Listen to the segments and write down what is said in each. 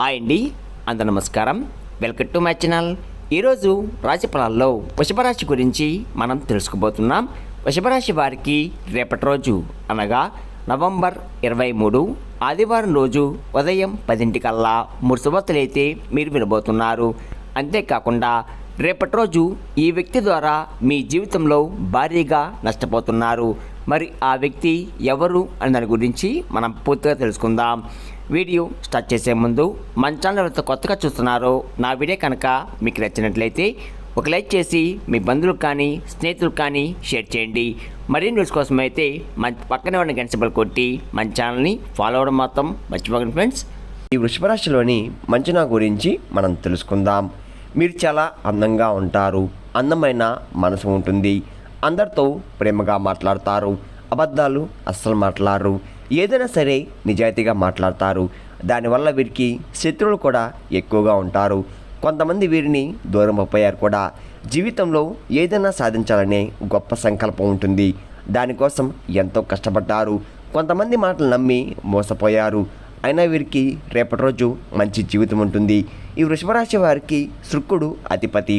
Hi అండి, అందరూ నమస్కారం. Welcome to my channel. ఈరోజు రాశి ఫలాల్లో వృషభరాశి గురించి మనం తెలుసుకోబోతున్నాం. వృషభరాశి వారికి రేపటి రోజు అనగా నవంబర్ 23 ఆదివారం రోజు ఉదయం 10 మురుసవత్తులైతే మీరు వినబోతున్నారు. అంతేకాకుండా రేపటి రోజు ఈ వ్యక్తి ద్వారా మీ జీవితంలో భారీగా నష్టపోతున్నారు. మరి ఆ వ్యక్తి ఎవరు అని దాని గురించి మనం పూర్తిగా తెలుసుకుందాం. వీడియో స్టార్ట్ చేసే ముందు మన ఛానల్ ఎవరైతే కొత్తగా చూస్తున్నారో నా వీడియో కనుక మీకు నచ్చినట్లయితే ఒక లైక్ చేసి మీ బంధువులకు కానీ స్నేహితులకు కానీ షేర్ చేయండి. మరిన్ని న్యూస్ కోసం అయితే మన పక్కనే ఉన్న గంట సింబల్ కొట్టి మన ఛానల్ని ఫాలో అవ్వడం మాత్రం మర్చిపోకండి ఫ్రెండ్స్. ఈ వృషభరాశిలోని మంచనా గురించి మనం తెలుసుకుందాం. మీరు చాలా అందంగా ఉంటారు, అందమైన మనసు ఉంటుంది, అందరితో ప్రేమగా మాట్లాడతారు, అబద్ధాలు అస్సలు మాట్లాడరు, ఏదైనా సరే నిజాయితీగా మాట్లాడతారు. దానివల్ల వీరికి శత్రువులు కూడా ఎక్కువగా ఉంటారు. కొంతమంది వీరిని దూరం అయిపోయారు కూడా. జీవితంలో ఏదైనా సాధించాలనే గొప్ప సంకల్పం ఉంటుంది. దానికోసం ఎంతో కష్టపడ్డారు. కొంతమంది మాటలు నమ్మి మోసపోయారు. అయినా వీరికి రేపటి రోజు మంచి జీవితం ఉంటుంది. ఈ వృషభరాశి వారికి శుక్రుడు అధిపతి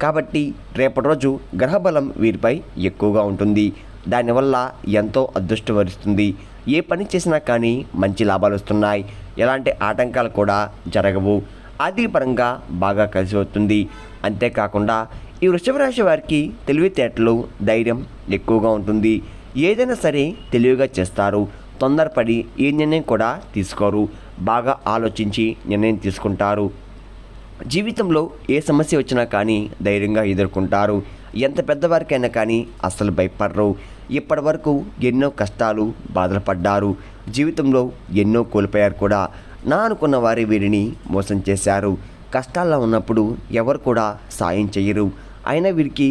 కాబట్టి రేపటి రోజు గ్రహబలం వీరిపై ఎక్కువగా ఉంటుంది. దానివల్ల ఎంతో అదృష్టం వరిస్తుంది. ఏ పని చేసినా కానీ మంచి లాభాలు వస్తున్నాయి. ఎలాంటి ఆటంకాలు కూడా జరగవు. ఆర్థికపరంగా బాగా కలిసి వస్తుంది. అంతేకాకుండా ఈ వృషభ రాశి వారికి తెలివితేటలు, ధైర్యం ఎక్కువగా ఉంటుంది. ఏదైనా సరే తెలివిగా చేస్తారు. తొందరపడి ఏ నిర్ణయం కూడా తీసుకోరు. బాగా ఆలోచించి నిర్ణయం తీసుకుంటారు. జీవితంలో ఏ సమస్య వచ్చినా కానీ ధైర్యంగా ఎదుర్కొంటారు. ఎంత పెద్దవారికైనా కానీ అస్సలు భయపడరు. ఇప్పటి వరకు ఎన్నో కష్టాలు, బాధలు పడ్డారు. జీవితంలో ఎన్నో కోల్పోయారు కూడా. నా అనుకున్న వారి వీరిని మోసం చేశారు. కష్టాల్లో ఉన్నప్పుడు ఎవరు కూడా సాయం చేయరు. అయినా వీరికి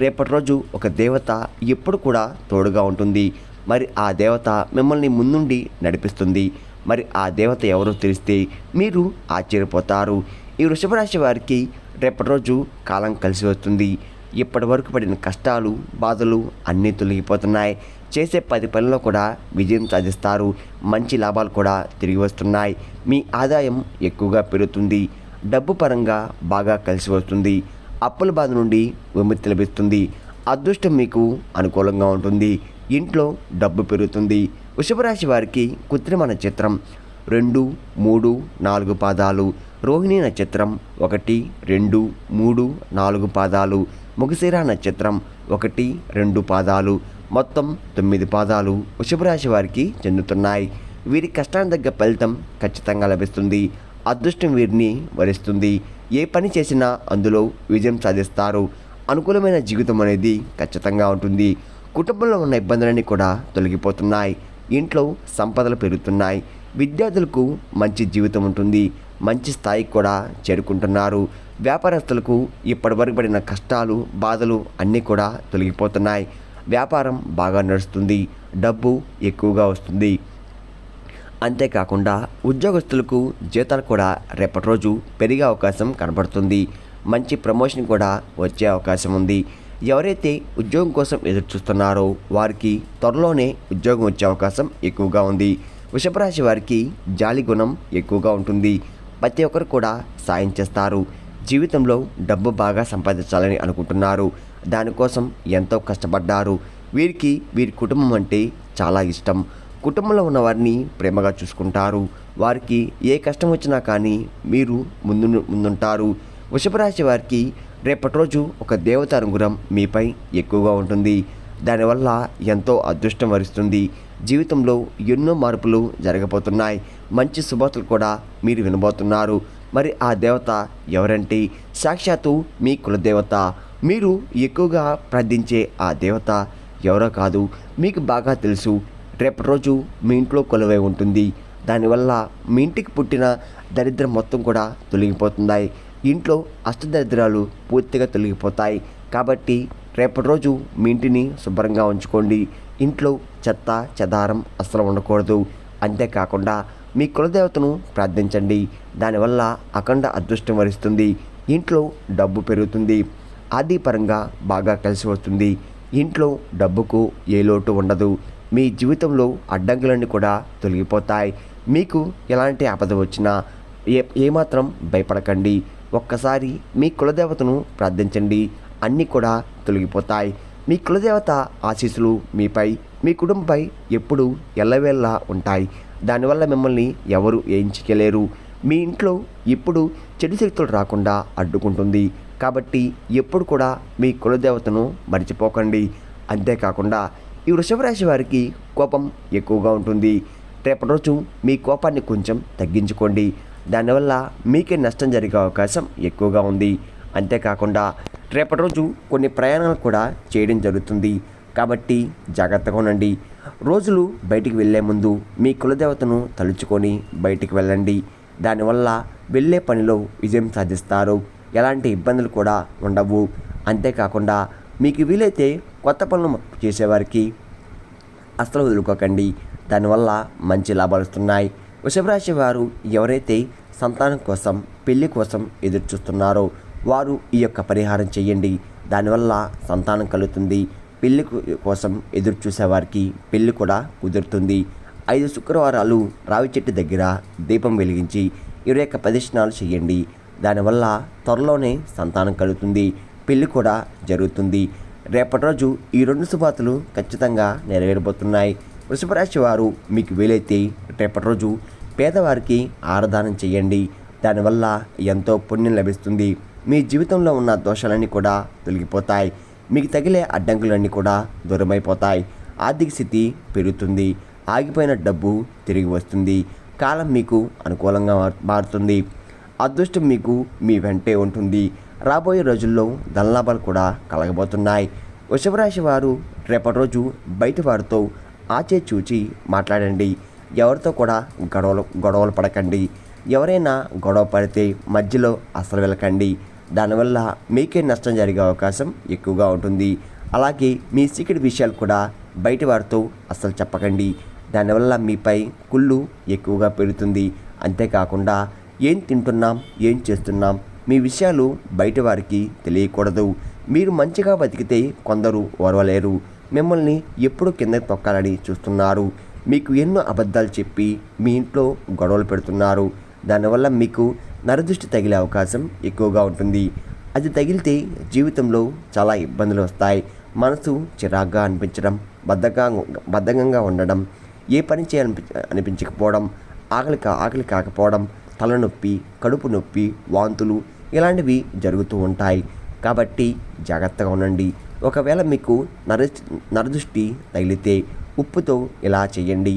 రేపటి రోజు ఒక దేవత ఎప్పుడు కూడా తోడుగా ఉంటుంది. మరి ఆ దేవత మిమ్మల్ని ముందుండి నడిపిస్తుంది. మరి ఆ దేవత ఎవరో తెలిస్తే మీరు ఆశ్చర్యపోతారు. ఈ వృషభరాశి వారికి రేపటి రోజు కాలం కలిసి వస్తుంది. ఇప్పటి వరకు పడిన కష్టాలు, బాధలు అన్నీ తొలగిపోతున్నాయి. చేసే 10 పనుల్లో కూడా విజయం సాధిస్తారు. మంచి లాభాలు కూడా తిరిగి వస్తున్నాయి. మీ ఆదాయం ఎక్కువగా పెరుగుతుంది. డబ్బు పరంగా బాగా కలిసి వస్తుంది. అప్పుల బాధ నుండి విముక్తి లభిస్తుంది. అదృష్టం మీకు అనుకూలంగా ఉంటుంది. ఇంట్లో డబ్బు పెరుగుతుంది. వృషభరాశి వారికి కృత్రిమ నక్షత్రం 2, 3, 4 పాదాలు, రోహిణి నక్షత్రం 1, 2, 3, 4 పాదాలు, ముగశిర నక్షత్రం 1, 2 పాదాలు, మొత్తం 9 పాదాలు వృషభరాశి వారికి చెందుతున్నాయి. వీరి కష్టానికి తగ్గ ఫలితం ఖచ్చితంగా లభిస్తుంది. అదృష్టం వీరిని వరిస్తుంది. ఏ పని చేసినా అందులో విజయం సాధిస్తారు. అనుకూలమైన జీవితం అనేది ఖచ్చితంగా ఉంటుంది. కుటుంబంలో ఉన్న ఇబ్బందులన్నీ కూడా తొలగిపోతున్నాయి. ఇంట్లో సంపదలు పెరుగుతున్నాయి. విద్యార్థులకు మంచి జీవితం ఉంటుంది. మంచి స్థాయికి కూడా చేరుకుంటున్నారు. వ్యాపారస్తులకు ఇప్పటివరకు పడిన కష్టాలు, బాధలు అన్నీ కూడా తొలగిపోతున్నాయి. వ్యాపారం బాగా నడుస్తుంది. డబ్బు ఎక్కువగా వస్తుంది. అంతేకాకుండా ఉద్యోగస్తులకు జీతాలు కూడా రేపటి రోజు పెరిగే అవకాశం కనబడుతుంది. మంచి ప్రమోషన్ కూడా వచ్చే అవకాశం ఉంది. ఎవరైతే ఉద్యోగం కోసం ఎదురు చూస్తున్నారో వారికి త్వరలోనే ఉద్యోగం వచ్చే అవకాశం ఎక్కువగా ఉంది. వృషభరాశి వారికి జాలి గుణం ఎక్కువగా ఉంటుంది. ప్రతి ఒక్కరు కూడా సాయం చేస్తారు. జీవితంలో డబ్బు బాగా సంపాదించాలని అనుకుంటున్నారు. దానికోసం ఎంతో కష్టపడ్డారు. వీరికి వీరి కుటుంబం అంటే చాలా ఇష్టం. కుటుంబంలో ఉన్న వారిని ప్రేమగా చూసుకుంటారు. వారికి ఏ కష్టం వచ్చినా కానీ మీరు ముందుంటారు. వృషభరాశి వారికి రేపటి రోజు ఒక దేవత అనుగ్రహం మీపై ఎక్కువగా ఉంటుంది. దానివల్ల ఎంతో అదృష్టం వరిస్తుంది. జీవితంలో ఎన్నో మార్పులు జరగబోతున్నాయి. మంచి శుభార్తలు కూడా మీరు వినబోతున్నారు. మరి ఆ దేవత ఎవరంటే సాక్షాత్తు మీ కులదేవత. మీరు ఎక్కువగా ప్రార్థించే ఆ దేవత ఎవరో కాదు, మీకు బాగా తెలుసు. రేపటి రోజు మీ ఇంట్లో కొలువై ఉంటుంది. దానివల్ల మీ ఇంటికి పుట్టిన దరిద్రం మొత్తం కూడా తొలగిపోతున్నాయి. ఇంట్లో అష్టదరిద్రాలు పూర్తిగా తొలగిపోతాయి. కాబట్టి రేపటి రోజు మీ ఇంటిని శుభ్రంగా ఉంచుకోండి. ఇంట్లో చెత్త చెదారం అస్సలు ఉండకూడదు. అంతేకాకుండా మీ కులదేవతను ప్రార్థించండి. దానివల్ల అఖండ అదృష్టం వరిస్తుంది. ఇంట్లో డబ్బు పెరుగుతుంది. ఆర్థికపరంగా బాగా కలిసి వస్తుంది. ఇంట్లో డబ్బుకు ఏ లోటు ఉండదు. మీ జీవితంలో అడ్డంకులన్నీ కూడా తొలగిపోతాయి. మీకు ఎలాంటి ఆపద వచ్చినా ఏమాత్రం భయపడకండి. ఒక్కసారి మీ కులదేవతను ప్రార్థించండి, అన్నీ కూడా తొలగిపోతాయి. మీ కులదేవత ఆశీస్సులు మీపై, మీ కుటుంబంపై ఎప్పుడూ ఎల్లవేళలా ఉంటాయి. దానివల్ల మిమ్మల్ని ఎవరు ఏం చేయలేరు. మీ ఇంట్లో ఇప్పుడు చెడు శక్తులు రాకుండా అడ్డుకుంటుంది. కాబట్టి ఎప్పుడు కూడా మీ కులదేవతను మర్చిపోకండి. అంతేకాకుండా ఈ వృషభ రాశి వారికి కోపం ఎక్కువగా ఉంటుంది. రేపటి రోజు మీ కోపాన్ని కొంచెం తగ్గించుకోండి. దానివల్ల మీకే నష్టం జరిగే అవకాశం ఎక్కువగా ఉంది. అంతేకాకుండా రేపటి రోజు కొన్ని ప్రయాణాలు కూడా చేయడం జరుగుతుంది. కాబట్టి జాగ్రత్తగా ఉండండి. రోజులు బయటికి వెళ్ళే ముందు మీ కులదేవతను తలుచుకొని బయటికి వెళ్ళండి. దానివల్ల వెళ్ళే పనిలో విజయం సాధిస్తారు. ఎలాంటి ఇబ్బందులు కూడా ఉండవు. అంతేకాకుండా మీకు వీలైతే కొత్త పనులు చేసేవారికి అస్సలు వదులుకోకండి. దానివల్ల మంచి లాభాలు వస్తున్నాయి. వృషభ రాశి వారు ఎవరైతే సంతానం కోసం, పెళ్లి కోసం ఎదురు చూస్తున్నారో వారు ఈ యొక్క పరిహారం చేయండి. దానివల్ల సంతానం కలుగుతుంది. పెళ్లి కోసం ఎదురు చూసేవారికి పెళ్లి కూడా కుదురుతుంది. 5 శుక్రవారాలు రావి చెట్టు దగ్గర దీపం వెలిగించి 21 ప్రదక్షిణాలు చేయండి. దానివల్ల త్వరలోనే సంతానం కలుగుతుంది, పెళ్లి కూడా జరుగుతుంది. రేపటి రోజు ఈ 2 శుభార్తలు ఖచ్చితంగా నెరవేరబోతున్నాయి. వృషభ రాశి వారు మీకు వీలైతే రేపటి రోజు పేదవారికి ఆరాధన చేయండి. దానివల్ల ఎంతో పుణ్యం లభిస్తుంది. మీ జీవితంలో ఉన్న దోషాలన్నీ కూడా తొలగిపోతాయి. మీకు తగిలే అడ్డంకులన్నీ కూడా దూరమైపోతాయి. ఆర్థిక స్థితి పెరుగుతుంది. ఆగిపోయిన డబ్బు తిరిగి వస్తుంది. కాలం మీకు అనుకూలంగా మారుతుంది. అదృష్టం మీకు మీ వెంటే ఉంటుంది. రాబోయే రోజుల్లో ధనలాభాలు కూడా కలగబోతున్నాయి. వృషభ రాశి వారు రేపటి రోజు బయట వారితో ఆచే చూచి మాట్లాడండి. ఎవరితో కూడా గొడవలు పడకండి. ఎవరైనా గొడవ పడితే మధ్యలో అసలు వెళ్ళకండి. దానివల్ల మీకే నష్టం జరిగే అవకాశం ఎక్కువగా ఉంటుంది. అలాగే మీ సీక్రెట్ విషయాలు కూడా బయట వారితో అస్సలు చెప్పకండి. దానివల్ల మీపై కుళ్ళు ఎక్కువగా పెరుగుతుంది. అంతేకాకుండా ఏం తింటున్నాం, ఏం చేస్తున్నాం, మీ విషయాలు బయట వారికి తెలియకూడదు. మీరు మంచిగా బతికితే కొందరు ఓర్వలేరు. మిమ్మల్ని ఎప్పుడు కిందకి తొక్కాలని చూస్తున్నారు. మీకు ఎన్నో అబద్ధాలు చెప్పి మీ ఇంట్లో గొడవలు పెడుతున్నారు. దానివల్ల మీకు నరదృష్టి తగిలే అవకాశం ఎక్కువగా ఉంటుంది. అది తగిలితే జీవితంలో చాలా ఇబ్బందులు వస్తాయి. మనసు చిరాగ్గా అనిపించడం, బద్ధకంగా ఉండడం, ఏ పని అనిపించకపోవడం, ఆకలి కాకపోవడం, తలనొప్పి, కడుపు నొప్పి, వాంతులు ఇలాంటివి జరుగుతూ ఉంటాయి. కాబట్టి జాగ్రత్తగా ఉండండి. ఒకవేళ మీకు నరదృష్టి తగిలితే ఉప్పుతో ఇలా చేయండి.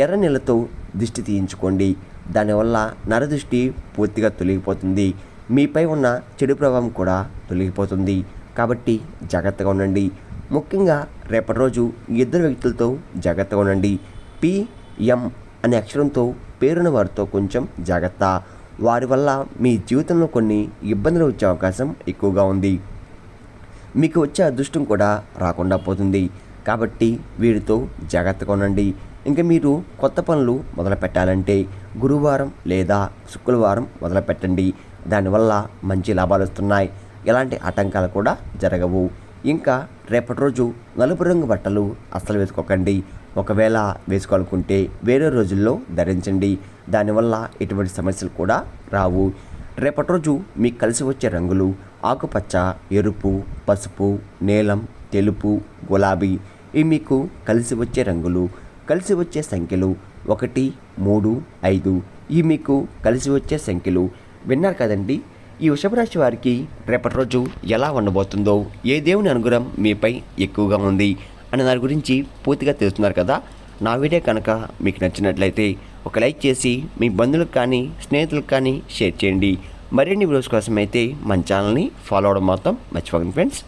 ఎర్ర నీళ్ళతో దిష్టి తీయించుకోండి. దానివల్ల నరదృష్టి పూర్తిగా తొలగిపోతుంది. మీపై ఉన్న చెడు ప్రభావం కూడా తొలగిపోతుంది. కాబట్టి జాగ్రత్తగా ఉండండి. ముఖ్యంగా రేపటి రోజు 2 వ్యక్తులతో జాగ్రత్తగా ఉండండి. PM అనే అక్షరంతో పేరున్న వారితో కొంచెం జాగ్రత్త. వారి వల్ల మీ జీవితంలో కొన్ని ఇబ్బందులు వచ్చే అవకాశం ఎక్కువగా ఉంది. మీకు వచ్చే అదృష్టం కూడా రాకుండా పోతుంది. కాబట్టి వీరితో జాగ్రత్తగా ఉండండి. ఇంకా మీరు కొత్త పనులు మొదలు పెట్టాలంటే గురువారం లేదా శుక్రవారం మొదలు పెట్టండి. దానివల్ల మంచి లాభాలు వస్తున్నాయి. ఎలాంటి ఆటంకాలు కూడా జరగవు. ఇంకా రేపటి రోజు నలుపు రంగు బట్టలు అస్సలు వేసుకోకండి. ఒకవేళ వేసుకోవాలనుకుంటే వేరే రోజుల్లో ధరించండి. దానివల్ల ఎటువంటి సమస్యలు కూడా రావు. రేపటి రోజు మీకు కలిసి వచ్చే రంగులు ఆకుపచ్చ, ఎరుపు, పసుపు, నీలం, తెలుపు, గులాబీ. ఇవి మీకు కలిసి వచ్చే రంగులు. కలిసి వచ్చే సంఖ్యలు 1, 3, 5. ఇవి మీకు కలిసి వచ్చే సంఖ్యలు. విన్నారు కదండి. ఈ వృషభ రాశి వారికి రేపటి రోజు ఎలా ఉండబోతుందో, ఏ దేవుని అనుగ్రహం మీపై ఎక్కువగా ఉంది అనే దాని గురించి పూర్తిగా తెలుస్తున్నారు కదా. నా వీడియో కనుక మీకు నచ్చినట్లయితే ఒక లైక్ చేసి మీ బంధువులకు కానీ స్నేహితులకు కానీ షేర్ చేయండి. మరిన్ని వీడియోస్ కోసం అయితే మన ఛానల్ని ఫాలో అవడం మాత్రం మర్చిపోకండి ఫ్రెండ్స్.